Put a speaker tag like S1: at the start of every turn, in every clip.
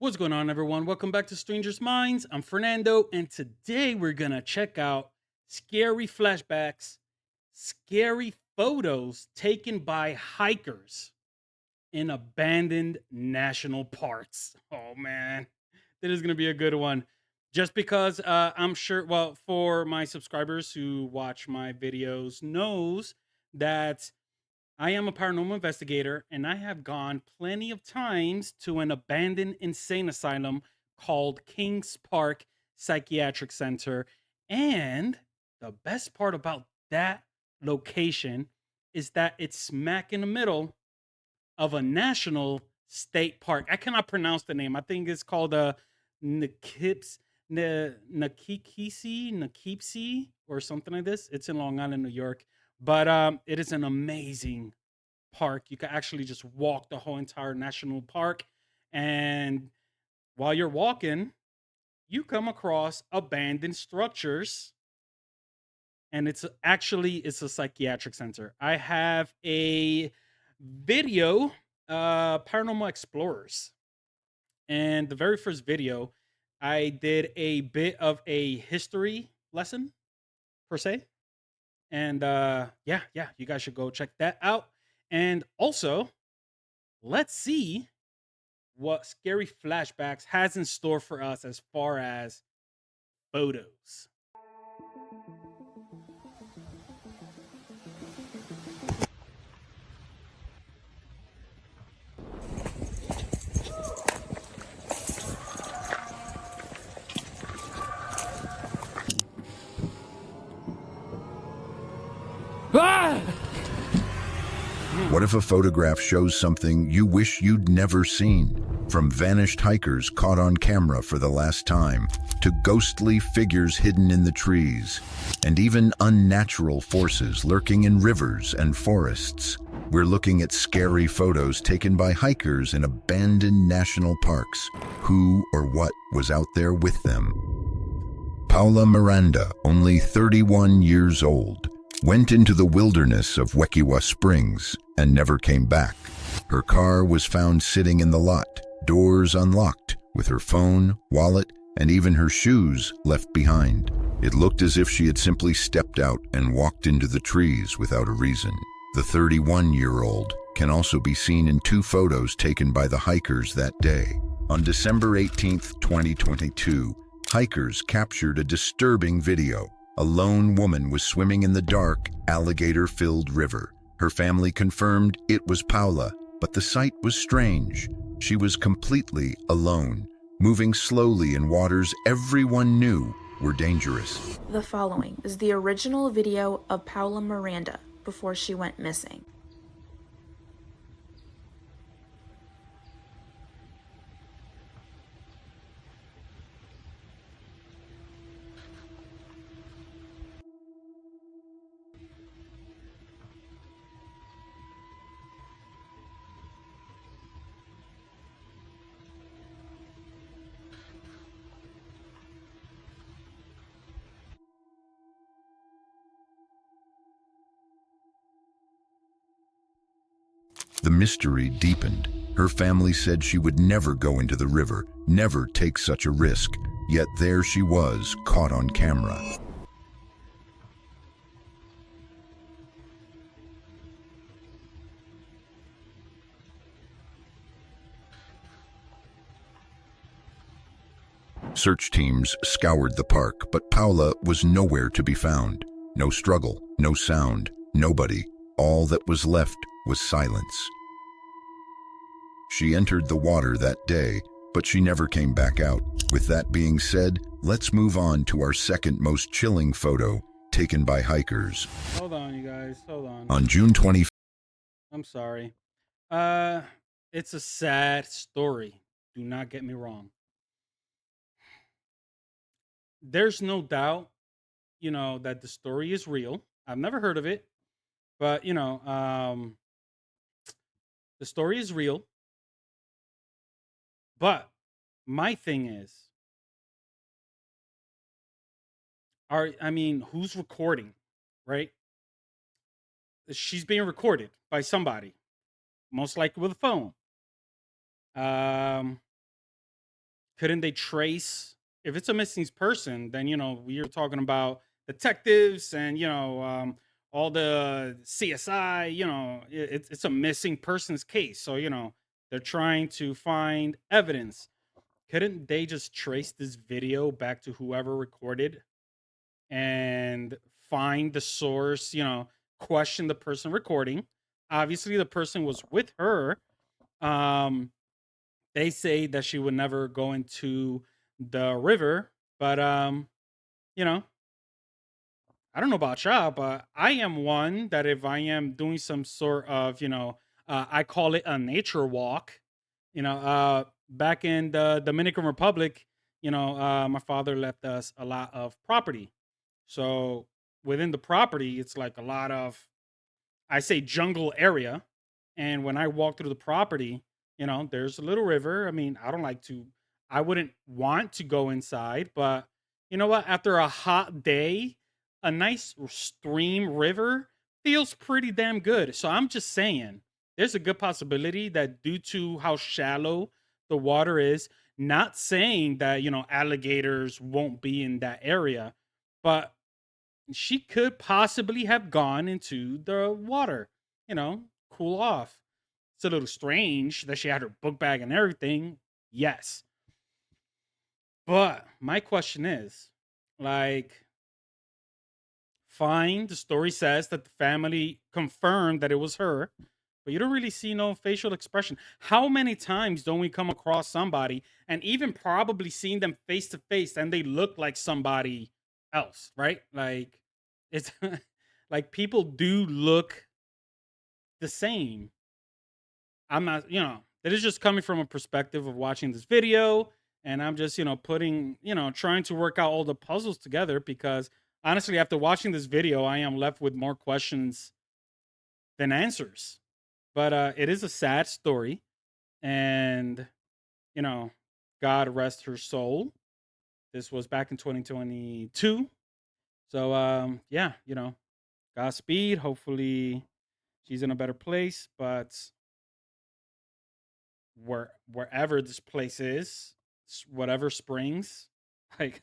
S1: What's going on, everyone? Welcome back to Strangers Minds. I'm Fernando, and today we're gonna check out scary flashbacks, scary photos taken by hikers in abandoned national parks. Oh man, that is gonna be a good one. Just because I'm sure, well, for my subscribers who watch my videos, knows that I am a paranormal investigator, and I have gone plenty of times to an abandoned insane asylum called Kings Park Psychiatric Center. And the best part about that location is that it's smack in the middle of a national state park. I cannot pronounce the name. I think it's called Nikips, Nakipsi, or something like this. It's in Long Island, New York. But it is an amazing park. You can actually just walk the whole entire national park. And while you're walking, you come across abandoned structures. And it's a psychiatric center. I have a video, Paranormal Explorers. And the very first video, I did a bit of a history lesson, per se. And yeah, you guys should go check that out. And also, let's see what scary flashbacks has in store for us as far as photos.
S2: What if a photograph shows something you wish you'd never seen? From vanished hikers caught on camera for the last time, to ghostly figures hidden in the trees, and even unnatural forces lurking in rivers and forests. We're looking at scary photos taken by hikers in abandoned national parks. Who or what was out there with them? Paula Miranda, only 31 years old, went into the wilderness of Wekiwa Springs and never came back. Her car was found sitting in the lot, doors unlocked, with her phone, wallet, and even her shoes left behind. It looked as if she had simply stepped out and walked into the trees without a reason. The 31-year-old can also be seen in two photos taken by the hikers that day. On December 18, 2022, hikers captured a disturbing video. A lone woman was swimming in the dark, alligator-filled river. Her family confirmed it was Paula, but the sight was strange. She was completely alone, moving slowly in waters everyone knew were dangerous.
S3: The following is the original video of Paula Miranda before she went missing.
S2: The mystery deepened. Her family said she would never go into the river, never take such a risk. Yet there she was, caught on camera. Search teams scoured the park, but Paula was nowhere to be found. No struggle, no sound, nobody. All that was left was silence. She entered the water that day, but she never came back out. With that being said, let's move on to our second most chilling photo, taken by hikers.
S1: Hold on, you guys. Hold on.
S2: On June 25th,
S1: I'm sorry. Uh, it's a sad story. Do not get me wrong. There's no doubt, that the story is real. I've never heard of it, but the story is real. But my thing is, who's recording, right? She's being recorded by somebody, most likely with a phone. Um, couldn't they trace, if it's a missing person, then we're talking about detectives and all the CSI, it's a missing persons case. So, they're trying to find evidence. Couldn't they just trace this video back to whoever recorded and find the source, question the person recording? Obviously the person was with her. Um they say that she would never go into the river, but you know, I don't know about y'all, but I am one that if I am doing some sort of, I call it a nature walk. Back in the Dominican Republic, my father left us a lot of property. So within the property, it's like a lot of, I say, jungle area. And when I walk through the property, there's a little river. I mean, I wouldn't want to go inside, but you know what? After a hot day, a nice stream river feels pretty damn good. So I'm just saying, there's a good possibility that due to how shallow the water is, not saying that, alligators won't be in that area, but she could possibly have gone into the water, cool off. It's a little strange that she had her book bag and everything. Yes. But my question is, like, fine, the story says that the family confirmed that it was her, but you don't really see no facial expression. How many times don't we come across somebody and even probably seen them face to face and they look like somebody else, right? Like, it's like people do look the same. I'm not, that is just coming from a perspective of watching this video. And I'm just, trying to work out all the puzzles together because honestly, after watching this video, I am left with more questions than answers. But it is a sad story. And, you know, God rest her soul. This was back in 2022. So, yeah, Godspeed. Hopefully she's in a better place. But wherever this place is, whatever springs, like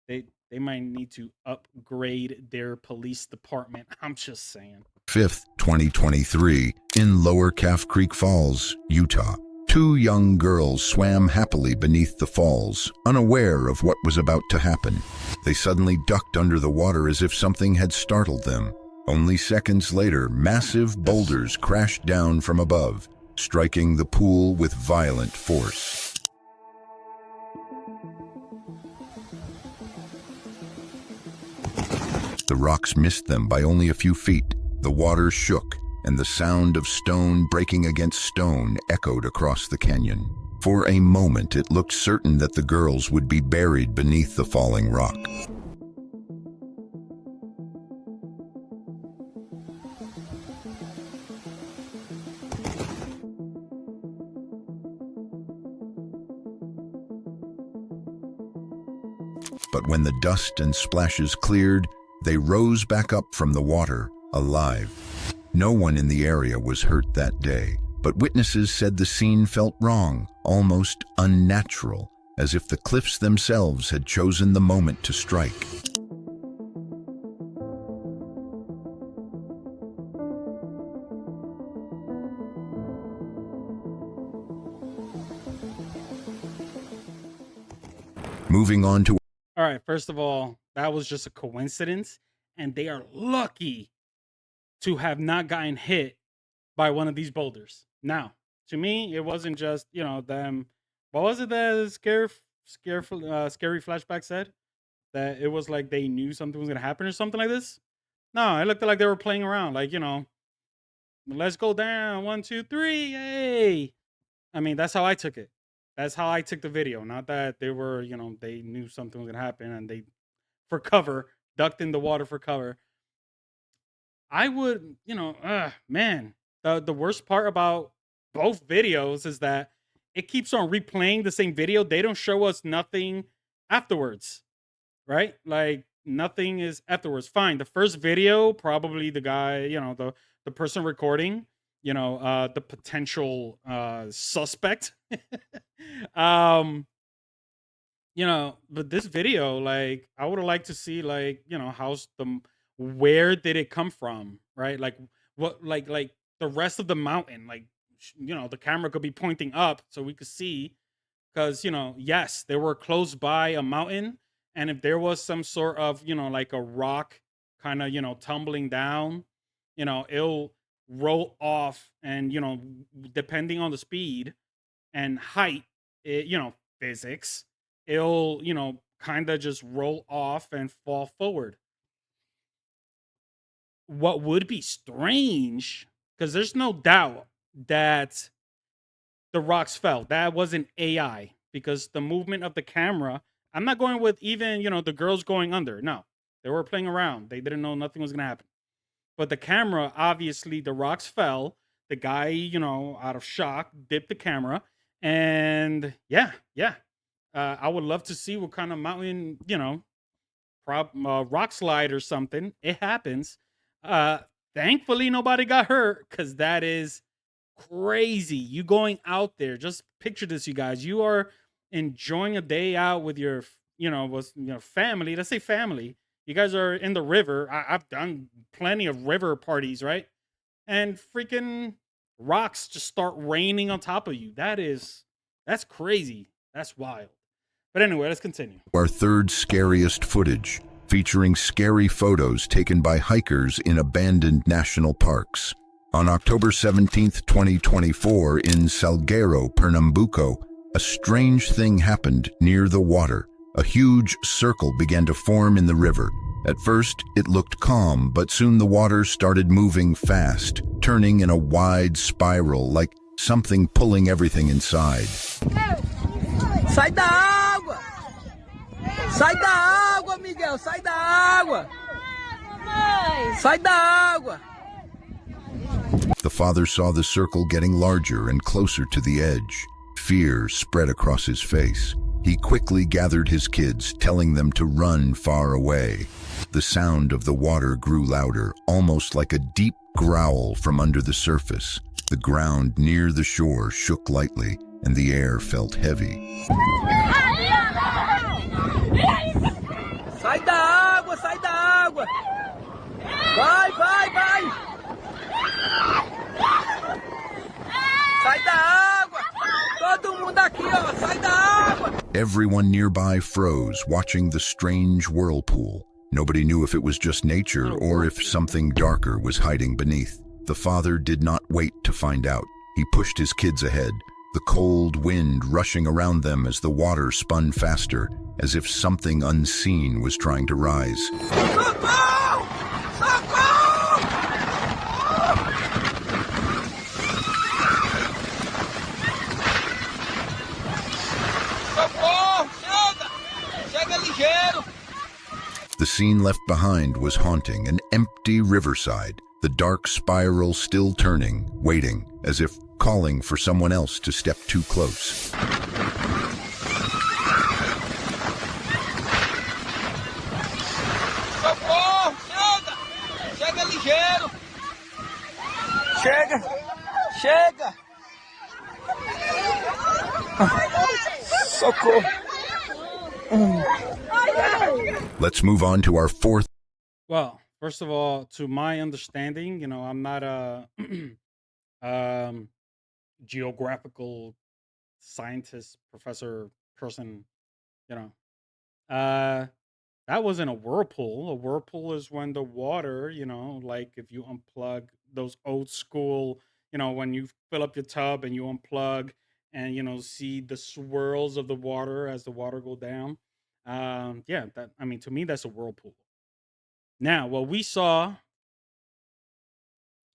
S1: they might need to upgrade their police department. I'm just saying.
S2: 5th, 2023, in Lower Calf Creek Falls, Utah. Two young girls swam happily beneath the falls, unaware of what was about to happen. They suddenly ducked under the water as if something had startled them. Only seconds later, massive boulders crashed down from above, striking the pool with violent force. The rocks missed them by only a few feet. The water shook, and the sound of stone breaking against stone echoed across the canyon. For a moment, it looked certain that the girls would be buried beneath the falling rock. But when the dust and splashes cleared, they rose back up from the water, alive. No one in the area was hurt that day, but witnesses said the scene felt wrong, almost unnatural, as if the cliffs themselves had chosen the moment to strike. Moving on to...
S1: All right, first of all, that was just a coincidence, and they are lucky to have not gotten hit by one of these boulders. Now, to me, it wasn't just them. What was it that scary flashback said? That it was like they knew something was gonna happen or something like this. No, it looked like they were playing around, like let's go down, 1, 2, 3, hey. I mean, that's how I took it. That's how I took the video. Not that they were, they knew something was gonna happen and they, for cover, ducked in the water for cover. I would, man, the worst part about both videos is that it keeps on replaying the same video. They don't show us nothing afterwards, right? Like nothing is afterwards. Fine. The first video, probably the guy, the person recording, the potential suspect. um but this video, like, I would have liked to see, like, how's where did it come from, right? Like, what, like the rest of the mountain, like, the camera could be pointing up so we could see, because yes, they were close by a mountain, and if there was some sort of, like a rock kind of, tumbling down, it'll roll off, and depending on the speed and height, physics, it'll, kind of just roll off and fall forward. What would be strange, because there's no doubt that the rocks fell. That wasn't AI, because the movement of the camera, I'm not going with even, the girls going under. No, they were playing around. They didn't know nothing was going to happen. But the camera, obviously, the rocks fell. The guy, out of shock, dipped the camera. And yeah, yeah. I would love to see what kind of mountain, rock slide or something. It happens. Uh, Thankfully, nobody got hurt, because that is crazy. You going out there, just picture this, you guys. You are enjoying a day out with your, family. Let's say family. You guys are in the river. I've done plenty of river parties, right? And freaking rocks just start raining on top of you. That's crazy. That's wild. But anyway, let's continue.
S2: Our third scariest footage, featuring scary photos taken by hikers in abandoned national parks. On October 17th, 2024, in Salguero, Pernambuco, a strange thing happened near the water. A huge circle began to form in the river. At first, it looked calm, but soon the water started moving fast, turning in a wide spiral like something pulling everything inside.
S4: Sai da água! Sai da água, Miguel! Sai da água! Sai da água!
S2: The father saw the circle getting larger and closer to the edge. Fear spread across his face. He quickly gathered his kids, telling them to run far away. The sound of the water grew louder, almost like a deep growl from under the surface. The ground near the shore shook lightly, and the air felt heavy.
S4: Sai da água! Sai da água! Vai, vai, vai! Sai da água! Todo mundo aqui, ó! Sai da água!
S2: Everyone nearby froze, watching the strange whirlpool. Nobody knew if it was just nature or if something darker was hiding beneath. The father did not wait to find out. He pushed his kids ahead, the cold wind rushing around them as the water spun faster, as if something unseen was trying to rise.
S4: Socorro! Socorro! Socorro! Chega! Chega ligeiro!
S2: The scene left behind was haunting, an empty riverside, the dark spiral still turning, waiting, as if calling for someone else to step too close.
S4: Socorro! Chega! Chega ligeiro! Chega! Chega! Socorro!
S2: Let's move on to our fourth.
S1: Well, first of all, to my understanding, I'm not a um, geographical scientist, professor, person, you know. Uh, that wasn't a whirlpool. A whirlpool is when the water, like if you unplug those old school, when you fill up your tub and you unplug and, see the swirls of the water as the water go down. Yeah, I mean, to me, that's a whirlpool. Now, what we saw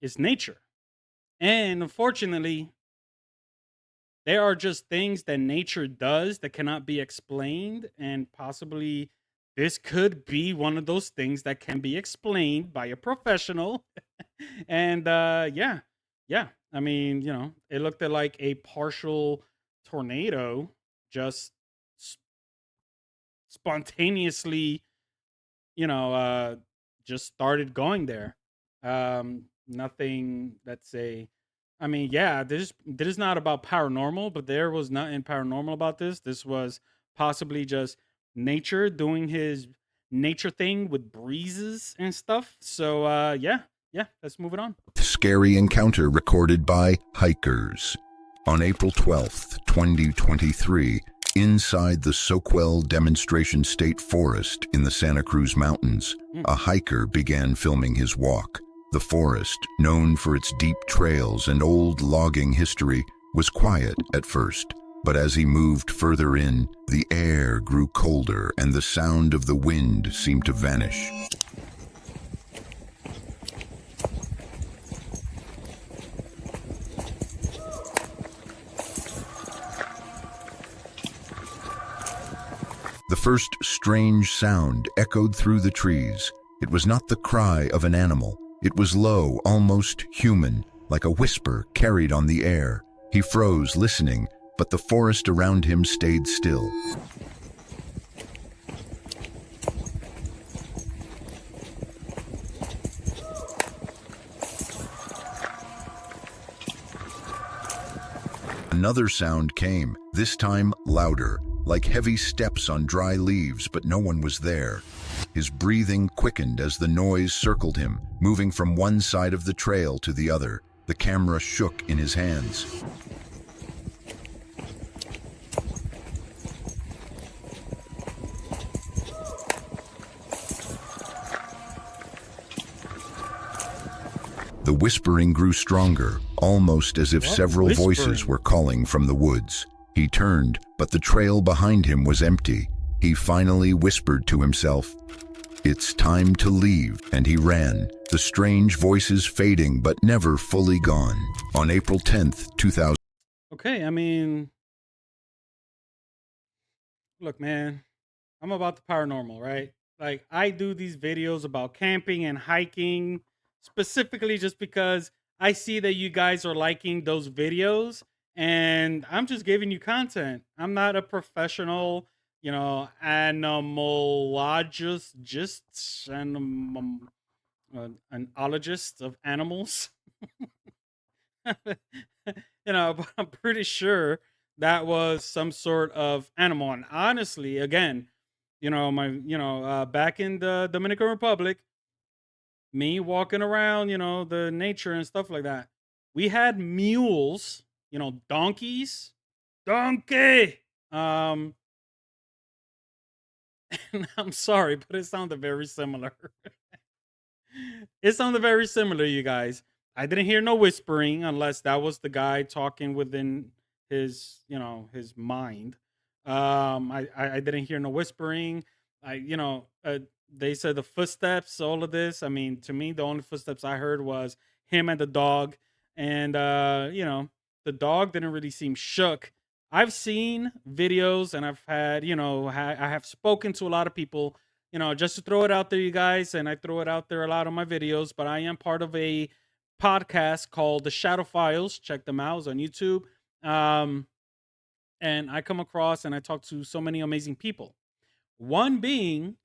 S1: is nature. And unfortunately, there are just things that nature does that cannot be explained. And possibly this could be one of those things that can be explained by a professional. And yeah, yeah. I mean, it looked at like a partial tornado just s- spontaneously, you know, uh, just started going there. Nothing, let's say, I mean, yeah, this is not about paranormal, but there was nothing paranormal about this. This was possibly just nature doing his nature thing with breezes and stuff. So yeah, let's move it on.
S2: Scary encounter recorded by hikers. On April 12th, 2023, inside the Soquel Demonstration State Forest in the Santa Cruz Mountains, a hiker began filming his walk. The forest, known for its deep trails and old logging history, was quiet at first. But as he moved further in, the air grew colder and the sound of the wind seemed to vanish. The first strange sound echoed through the trees. It was not the cry of an animal. It was low, almost human, like a whisper carried on the air. He froze, listening, but the forest around him stayed still. Another sound came, this time louder, like heavy steps on dry leaves, but no one was there. His breathing quickened as the noise circled him, moving from one side of the trail to the other. The camera shook in his hands. The whispering grew stronger, almost as if several voices were calling from the woods. He turned, but the trail behind him was empty. He finally whispered to himself, "It's time to leave," and he ran, the strange voices fading but never fully gone. On April 10th, 2000.
S1: Okay, I mean, look, man, I'm about the paranormal, right? Like, I do these videos about camping and hiking specifically just because I see that you guys are liking those videos and I'm just giving you content. I'm not a professional, animalologist, just an ologist of animals. But I'm pretty sure that was some sort of animal. And honestly, again, back in the Dominican Republic, me walking around, the nature and stuff like that, we had mules, donkeys, donkey. Um, and I'm sorry, but it sounded very similar. It sounded very similar, you guys. I didn't hear no whispering unless that was the guy talking within his mind. I didn't hear no whispering. They said the footsteps, all of this. I mean, to me, the only footsteps I heard was him and the dog, and the dog didn't really seem shook. I've seen videos, and I've had, I have spoken to a lot of people, just to throw it out there, you guys, and I throw it out there a lot on my videos, but I am part of a podcast called The Shadow Files. Check them out. It's on YouTube. Um, and I come across and I talk to so many amazing people. One being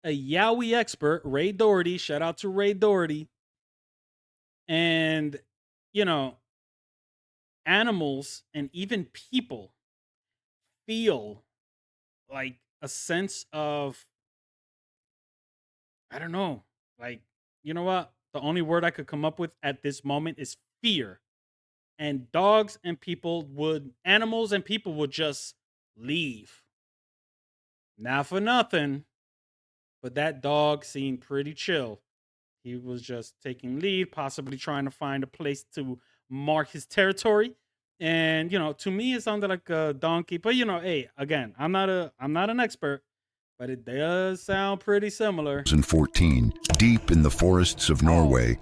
S1: a Yowie expert, Ray Doherty. Shout out to Ray Doherty. And, you know, animals and even people feel like a sense of, I don't know, like, you know what? The only word I could come up with at this moment is fear. And animals and people would just leave. Not for nothing, but that dog seemed pretty chill. He was just taking lead, possibly trying to find a place to mark his territory. And to me, it sounded like a donkey. But hey, again, I'm not an expert, but it does sound pretty similar.
S2: 2014, deep in the forests of Norway.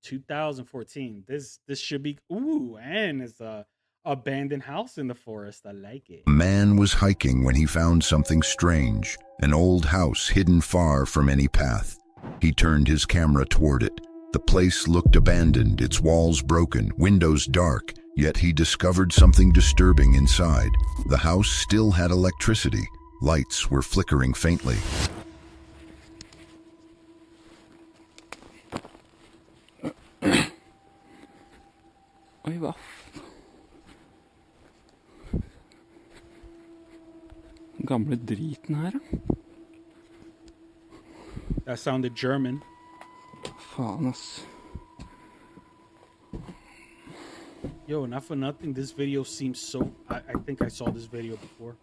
S1: 2014. This should be and it's a abandoned house in the forest. I like it.
S2: A man was hiking when he found something strange, an old house hidden far from any path. He turned his camera toward it. The place looked abandoned, its walls broken, windows dark, yet he discovered something disturbing inside. The house still had electricity. Lights were flickering faintly.
S5: Oi va. gamle driten her, da?
S1: That sounded German.
S5: Faen, ass.
S1: Yo, not for nothing, this video seems so... I think I saw this video before.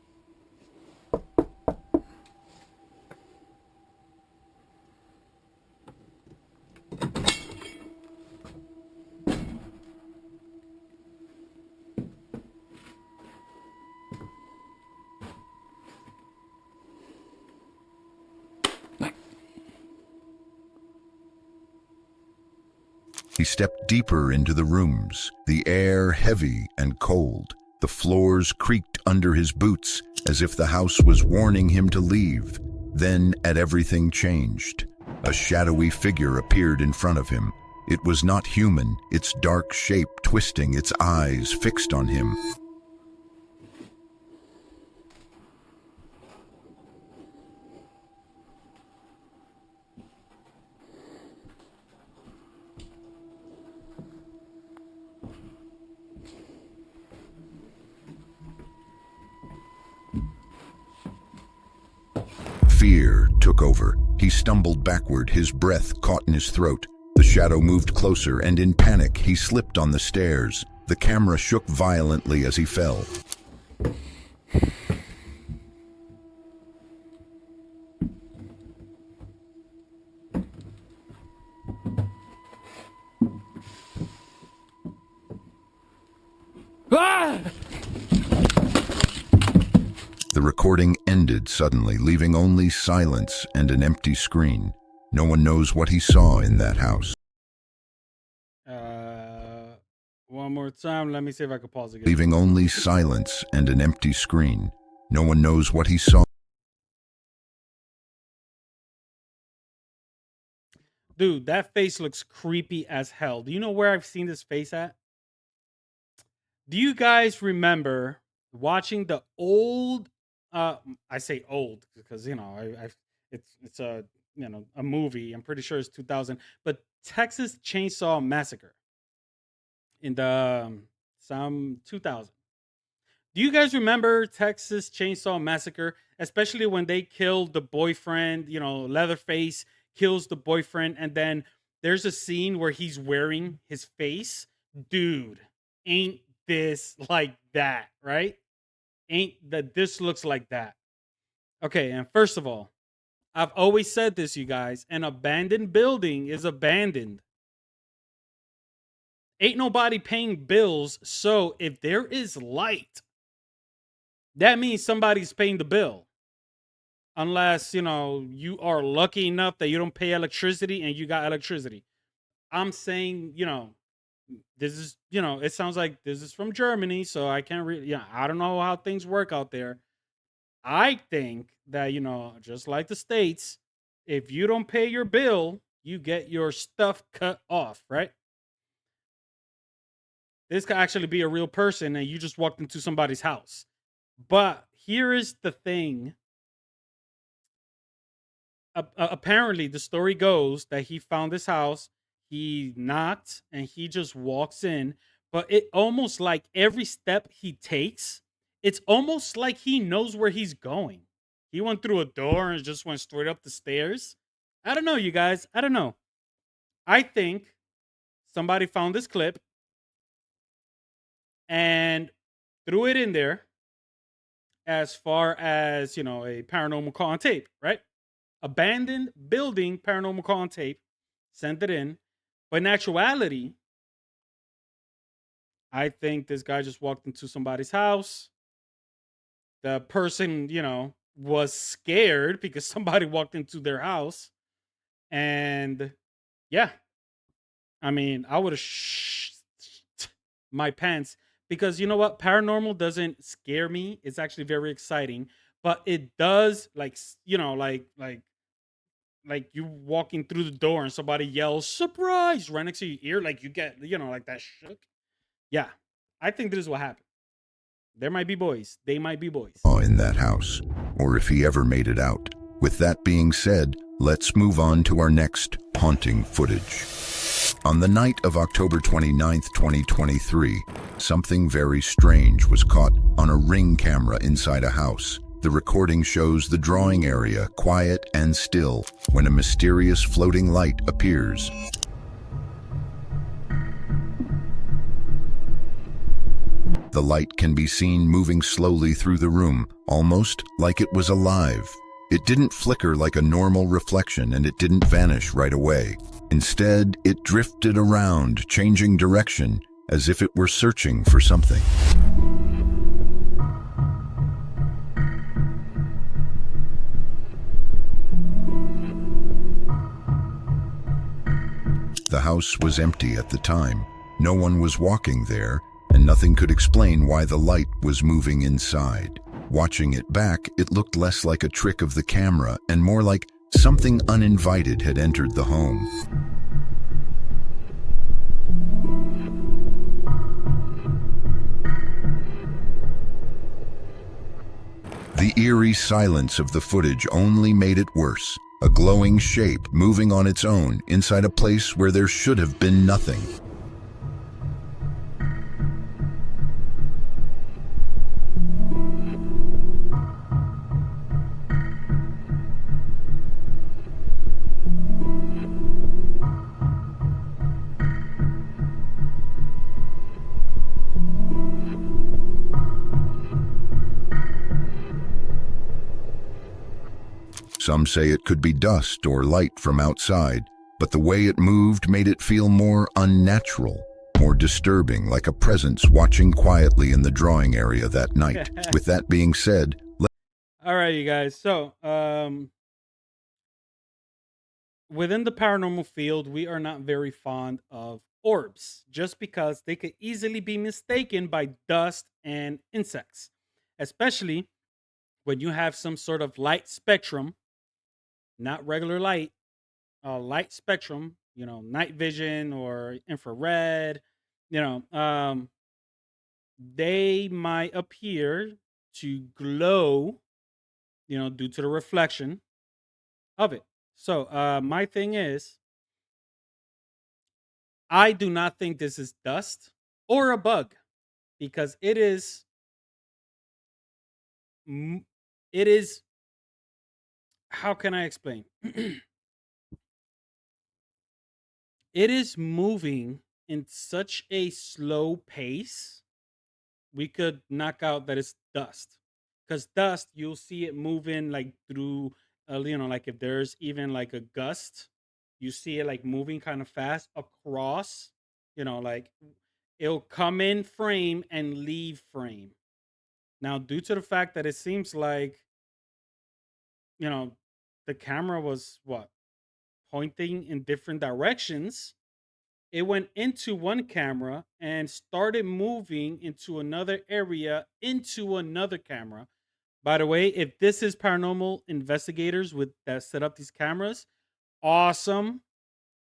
S2: He stepped deeper into the rooms, the air heavy and cold. The floors creaked under his boots as if the house was warning him to leave. Then everything changed. A shadowy figure appeared in front of him. It was not human, its dark shape twisting, its eyes fixed on him. Fear took over. He stumbled backward, his breath caught in his throat. The shadow moved closer, and in panic, he slipped on the stairs. The camera shook violently as he fell.
S5: Ah!
S2: The recording ended suddenly, leaving only silence and an empty screen. No one knows what he saw in that house.
S1: One more time. Let me see if I can pause again.
S2: Leaving only silence and an empty screen. No one knows what he saw.
S1: Dude, that face looks creepy as hell. Do you know where I've seen this face at? Do you guys remember watching the old... I say old because it's a a movie. I'm pretty sure it's 2000, but Texas Chainsaw Massacre in the some 2000. Do you guys remember Texas Chainsaw Massacre, especially when they killed the boyfriend? Leatherface kills the boyfriend, and then there's a scene where he's wearing his face. Dude, ain't this like that, right? Ain't that this looks like that? Okay, and first of all, I've always said this, you guys, an abandoned building is abandoned. Ain't nobody paying bills, so if there is light, that means somebody's paying the bill. Unless, you are lucky enough that you don't pay electricity and you got electricity. I'm saying, this is, it sounds like this is from Germany, so I can't really, I don't know how things work out there. I think that, just like the States, if you don't pay your bill, you get your stuff cut off, right? This could actually be a real person and you just walked into somebody's house. But here is the thing. Apparently, the story goes that he found this house, he knocked, and he just walks in. But it almost like every step he takes, it's almost like he knows where he's going. He went through a door and just went straight up the stairs. I don't know, you guys. I don't know. I think somebody found this clip and threw it in there as far as, a paranormal call on tape, right? Abandoned building, paranormal call on tape, sent it in. But in actuality, I think this guy just walked into somebody's house. The person, was scared because somebody walked into their house. And yeah, I mean, I would have my pants because you know what? Paranormal doesn't scare me. It's actually very exciting, but it does like you walking through the door and somebody yells surprise right next to your ear, like you get like that shook. Yeah, I think this is what happened. There might be boys. They might be boys.
S2: In that house, or if he ever made it out. With that being said, let's move on to our next haunting footage. On the night of October 29th, 2023, something very strange was caught on a Ring camera inside a house. The recording shows the drawing area quiet and still when a mysterious floating light appears. The light can be seen moving slowly through the room, almost like it was alive. It didn't flicker like a normal reflection, and it didn't vanish right away. Instead, it drifted around, changing direction, as if it were searching for something. The house was empty at the time. No one was walking there, and nothing could explain why the light was moving inside. Watching it back, it looked less like a trick of the camera and more like something uninvited had entered the home. The eerie silence of the footage only made it worse. A glowing shape moving on its own inside a place where there should have been nothing. Some say it could be dust or light from outside, but the way it moved made it feel more unnatural, more disturbing, like a presence watching quietly in the drawing area that night. With that being said,
S1: All right, you guys. So, within the paranormal field, we are not very fond of orbs just because they could easily be mistaken by dust and insects, especially when you have some sort of light spectrum, not regular light, light spectrum, night vision or infrared, you know, they might appear to glow, due to the reflection of it. So, my thing is, I do not think this is dust or a bug because m- it is, how can I explain? It is moving in such a slow pace. We could knock out that it's dust because dust, you'll see it moving like through, like if there's even like a gust, you see it like moving kind of fast across, like it'll come in frame and leave frame. Now, due to the fact that it seems like, you know, the camera was what, pointing in different directions, it went into one camera and started moving into another area into another camera. By the way, if this is paranormal investigators with that set up these cameras, awesome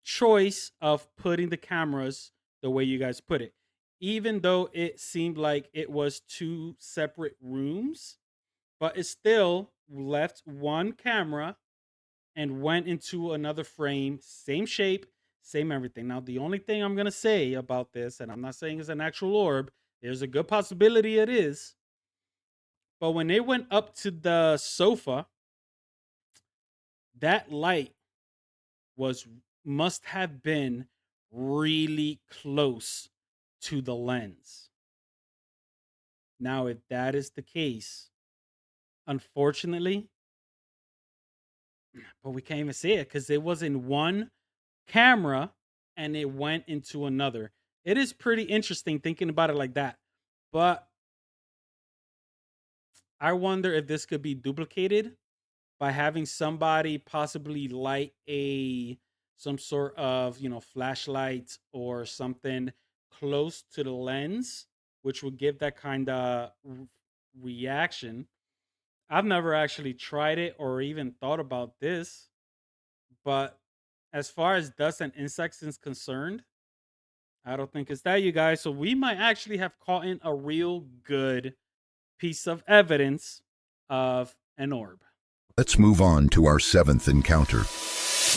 S1: choice of putting the cameras the way you guys put it. Even though it seemed like it was two separate rooms, but it still left one camera and went into another frame, same shape, same everything. Now, the only thing I'm going to say about this, and I'm not saying it's an actual orb, there's a good possibility it is. But when they went up to the sofa, that light was must have been really close to the lens. Now, if that is the case, unfortunately, but we can't even see it because it was in one camera and it went into another. It is pretty interesting thinking about it like that. But I wonder if this could be duplicated by having somebody possibly light a some sort of, flashlight or something close to the lens, which would give that kind of reaction. I've never actually tried it or even thought about this, but as far as dust and insects is concerned, I don't think it's that, you guys. So we might actually have caught in a real good piece of evidence of an orb.
S2: let's move on to our seventh encounter.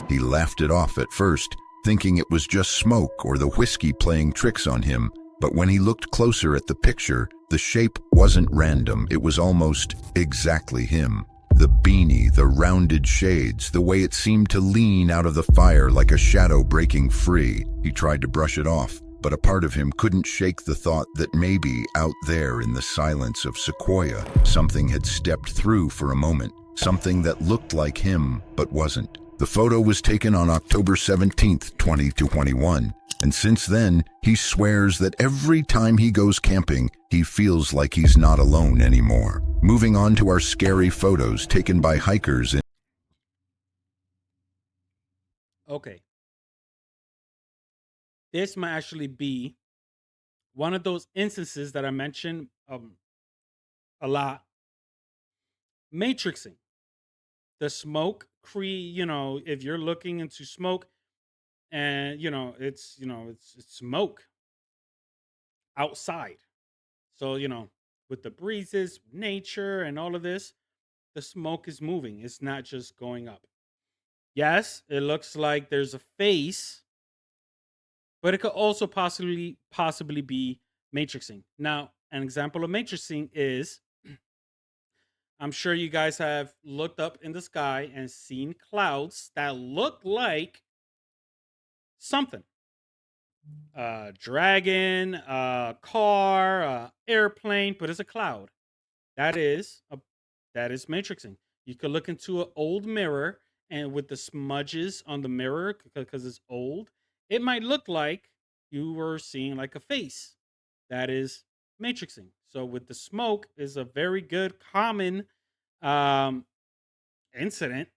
S2: He laughed it off at first, thinking it was just smoke or the whiskey playing tricks on him, But when he looked closer at the picture, the shape wasn't random. It was almost exactly him. The beanie, the rounded shades, the way it seemed to lean out of the fire like a shadow breaking free. He tried to brush it off, but a part of him couldn't shake the thought that maybe out there in the silence of Sequoia, something had stepped through for a moment, something that looked like him but wasn't. The photo was taken on October 17th, 2021, and since then, he swears that every time he goes camping, he feels like he's not alone anymore. Moving on to our scary photos taken by hikers in...
S1: Okay. This might actually be one of those instances that I mentioned a lot. Matrixing. The smoke if you're looking into smoke and it's smoke outside. So, with the breezes, nature and all of this, the smoke is moving. It's not just going up. Yes, it looks like there's a face, but it could also possibly be matrixing. Now, an example of matrixing is I'm sure you guys have looked up in the sky and seen clouds that look like something. A dragon, a car, a airplane, but it's a cloud. That is matrixing. You could look into an old mirror and with the smudges on the mirror because it's old, it might look like you were seeing like a face. That is matrixing. So with the smoke is a very good common um, incident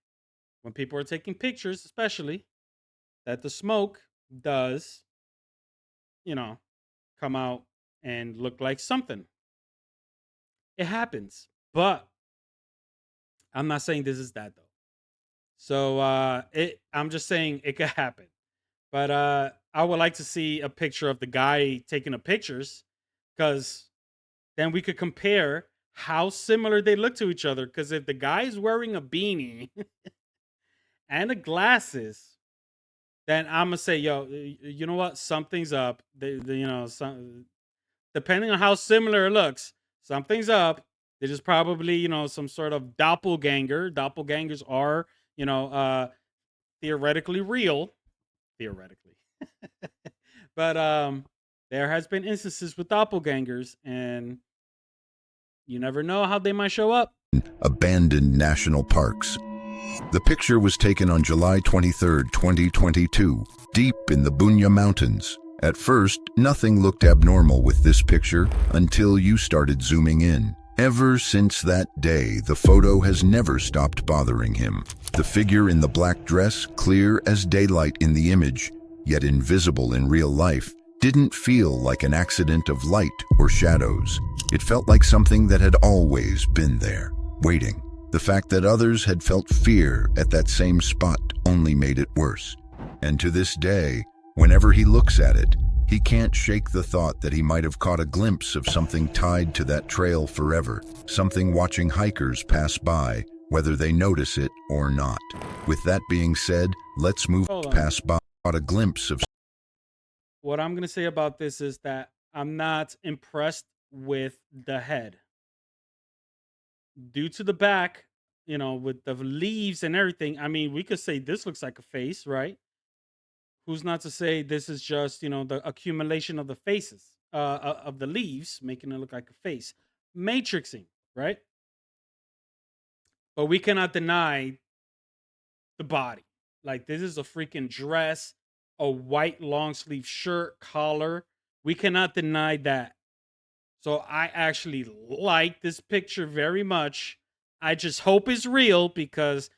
S1: when people are taking pictures, especially that the smoke does, you know, come out and look like something. It happens, but I'm not saying this is that though. So I'm just saying it could happen. But I would like to see a picture of the guy taking the pictures because then we could compare how similar they look to each other. Because if the guy's wearing a beanie and the glasses, then I'm gonna say, yo, you know what? Something's up. Depending on how similar it looks, something's up. It is probably, some sort of doppelganger. Doppelgangers are, theoretically real. Theoretically. But there has been instances with doppelgangers, and you never know how they might show up.
S2: Abandoned national parks. The picture was taken on July 23, 2022, deep in the Bunya Mountains. At first, nothing looked abnormal with this picture until you started zooming in. Ever since that day, the photo has never stopped bothering him. The figure in the black dress, clear as daylight in the image, yet invisible in real life, didn't feel like an accident of light or shadows. It felt like something that had always been there, waiting. The fact that others had felt fear at that same spot only made it worse. And to this day, whenever he looks at it, he can't shake the thought that he might have caught a glimpse of something tied to that trail forever, something watching hikers pass by, whether they notice it or not. With that being said, let's move past by. Caught a glimpse of...
S1: What I'm going to say about this is that I'm not impressed with the head. Due to the back, with the leaves and everything, I mean, we could say this looks like a face, right? Who's not to say this is just, the accumulation of the faces, of the leaves, making it look like a face. Matrixing, right? But we cannot deny the body. Like, this is a freaking dress, a white long sleeve shirt, collar. We cannot deny that. So I actually like this picture very much. I just hope it's real because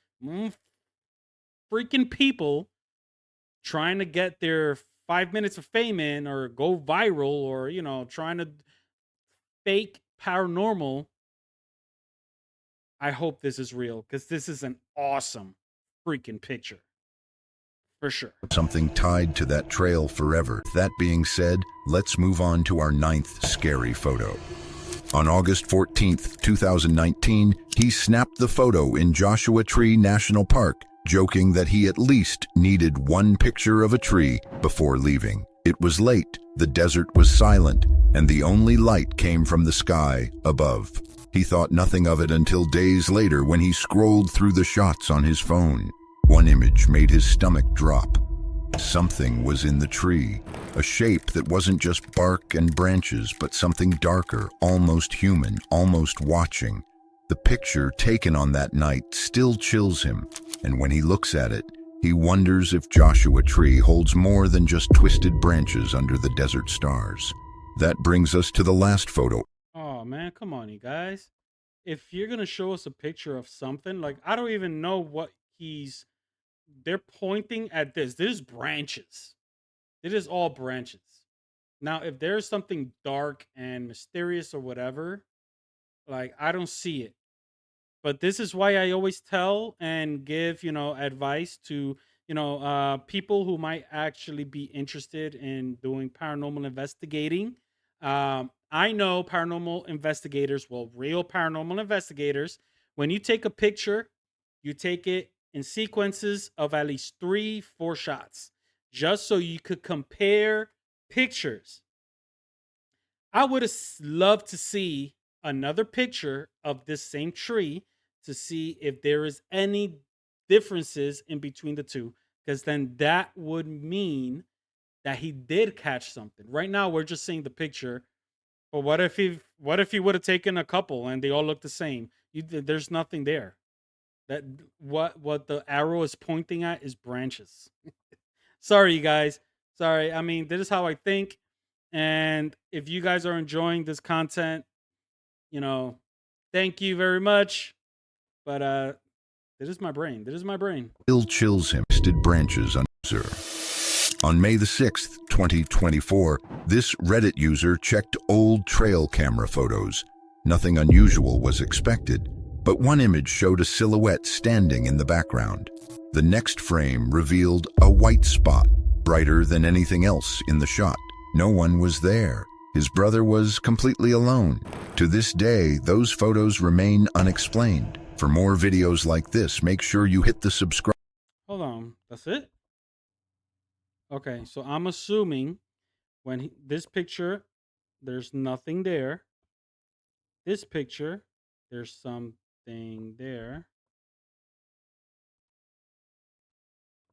S1: freaking people trying to get their 5 minutes of fame in or go viral or, trying to fake paranormal. I hope this is real because this is an awesome freaking picture. For sure.
S2: Something tied to that trail forever. That being said, let's move on to our 9th scary photo. On August 14th, 2019, he snapped the photo in Joshua Tree National Park, joking that he at least needed one picture of a tree before leaving. It was late, the desert was silent, and the only light came from the sky above. He thought nothing of it until days later when he scrolled through the shots on his phone. One image made his stomach drop. Something was in the tree, a shape that wasn't just bark and branches, but something darker, almost human, almost watching. The picture taken on that night still chills him, and when he looks at it, he wonders if Joshua Tree holds more than just twisted branches under the desert stars. That brings us to the last photo.
S1: Oh man, come on, you guys. If you're gonna show us a picture of something, like I don't even know what he's they're pointing at this. There's branches. It is all branches. Now, if there's something dark and mysterious or whatever, like I don't see it. But this is why I always tell and give, advice to, people who might actually be interested in doing paranormal investigating. I know paranormal investigators, well, real paranormal investigators, when you take a picture, you take it in sequences of at least three, four shots, just so you could compare pictures. I would have loved to see another picture of this same tree to see if there is any differences in between the two, because then that would mean that he did catch something. Right now, we're just seeing the picture. But what if he would have taken a couple and they all look the same? There's nothing there. That what the arrow is pointing at is branches. Sorry, you guys. Sorry. I mean, this is how I think. And if you guys are enjoying this content, you know, thank you very much. But this is my brain. This is my brain.
S2: Still chills him. Twisted branches under. On May the 6th, 2024, this Reddit user checked old trail camera photos. Nothing unusual was expected, but one image showed a silhouette standing in the background. The next frame revealed a white spot, brighter than anything else in the shot. No one was there. His brother was completely alone. To this day, those photos remain unexplained. For more videos like this, make sure you hit the subscribe.
S1: Hold on. That's it? Okay, so I'm assuming this picture, there's nothing there. This picture, there's something there.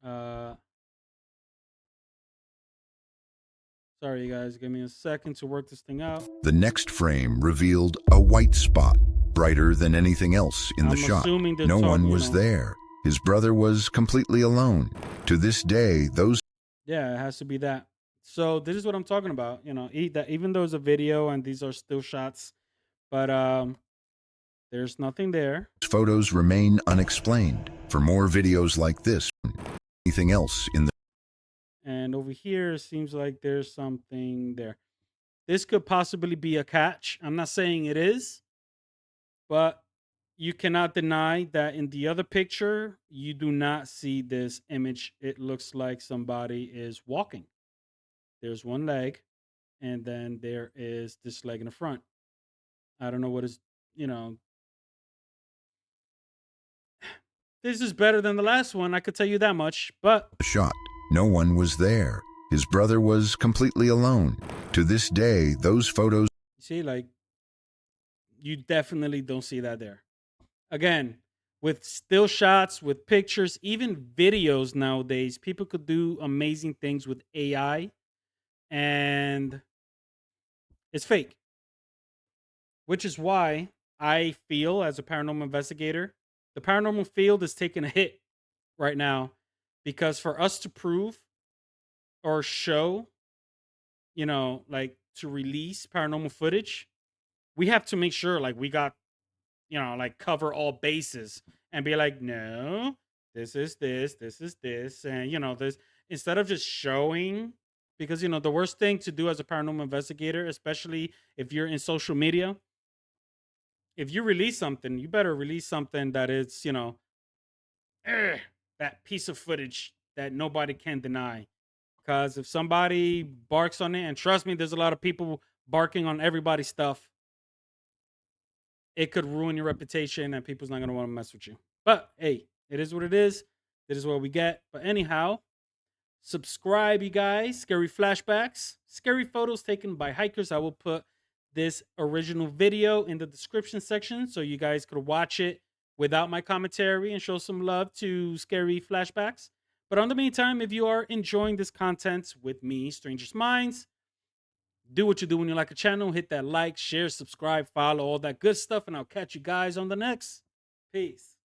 S1: Uh, Sorry, you guys. Give me a second to work this thing out.
S2: The next frame revealed a white spot, brighter than anything else in the
S1: I'm
S2: shot.
S1: assuming they're
S2: No one
S1: talking,
S2: was there. His brother was completely alone. To this day, those
S1: Yeah, it has to be that. So this is what I'm talking about. That even though it's a video and these are still shots, but there's nothing there.
S2: photos remain unexplained. For more videos like this, anything else in the
S1: And over here, it seems like there's something there. This could possibly be a catch. I'm not saying it is, but you cannot deny that in the other picture, you do not see this image. It looks like somebody is walking. There's one leg, and then there is this leg in the front. I don't know what is, you know, this is better than the last one. I could tell you that much, but
S2: shot. No one was there. His brother was completely alone. To this day, those photos
S1: you see, like, you definitely don't see that there. Again, with still shots, with pictures, even videos nowadays, people could do amazing things with AI, and it's fake, which is why I feel, as a paranormal investigator, the paranormal field is taking a hit right now, because for us to prove or show, like, to release paranormal footage, we have to make sure, like, we got, like, cover all bases and be like, no, this is this, and this, instead of just showing, because the worst thing to do as a paranormal investigator, especially if you're in social media, if you release something, you better release something that is, eh, that piece of footage that nobody can deny. Because if somebody barks on it, and trust me, there's a lot of people barking on everybody's stuff, it could ruin your reputation and people's not going to want to mess with you. But hey, it is what it is. It is what we get. But anyhow, Subscribe, you guys. Scary flashbacks, scary photos taken by hikers. I will put this original video in the description section so you guys could watch it without my commentary and show some love to scary flashbacks. But on the meantime, if you are enjoying this content with me, Strangers Minds, do what you do when you like a channel. Hit that like, share, subscribe, follow, all that good stuff. And I'll catch you guys on the next. Peace.